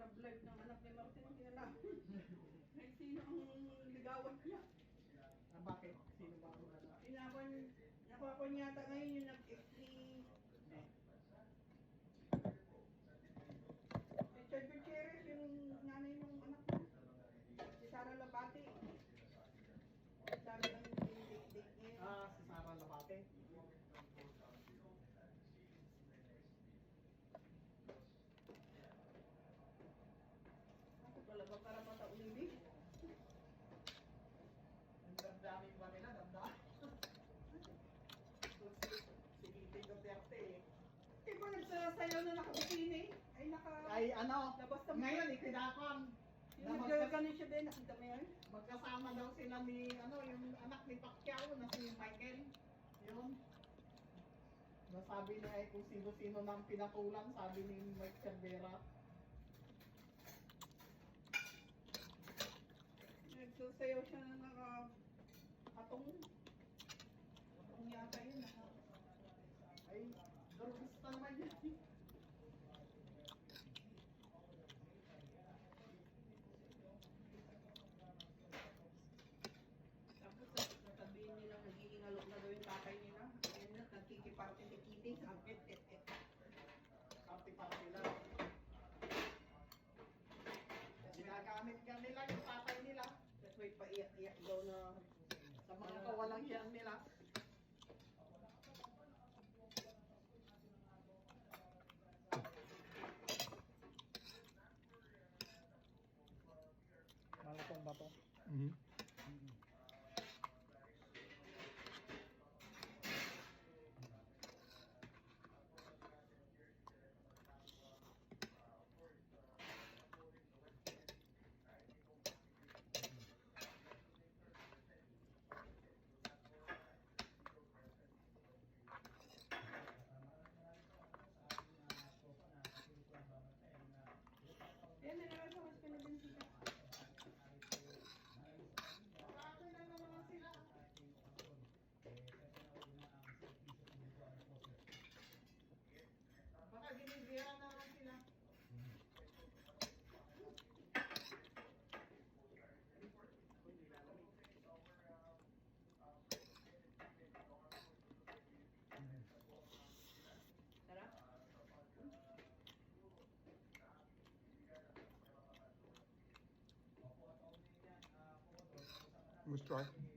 love life ng anak ni Martin ang kinalaman. Ay, sino ang ligawan niya? Ah, bakit? Sino ba ang ano? Nakuha ko niya yata ngayon yung nag-FT. Richard Gutierrez, yung nanay ng anak mo. Si Sara Labate. Sabi ang date niya. Ah, si Sarah Labate. Ako pala ba para pataulili? Ang damdamin ba nila? Damdamin. Si Kitty Duterte eh. Eh, kung nagsasayaw na nakabikini, ay Ay ano, labas na ngayon itinakon. Yung nag-ganun siya din, nakita mo yan? Magkasama daw sila ni, ano, yung anak ni Pacquiao na si Michael. Yun. Nasabi niya ay kung sino-sino nang pinatulan, sabi ni Mike Cervera. Nagsasayaw siya na nakatong. Katong yata yun, Ay, dormista naman yan. Tapos sasabihin nilang nagiging na daw yung tatay nila. Ayun na, nagkikiparte ni Kitty, sabi. Party-party lang. Ginagamit ka nila yung tatay nila. Tapos may paiyak-iyak daw na Sa mga kawalang hiyang nila. Malutong ba to? Yan, nilagay sa hospital na din sila. Marami na naman sila. Baka ginigyan na naman sila. Sarap? Let's try.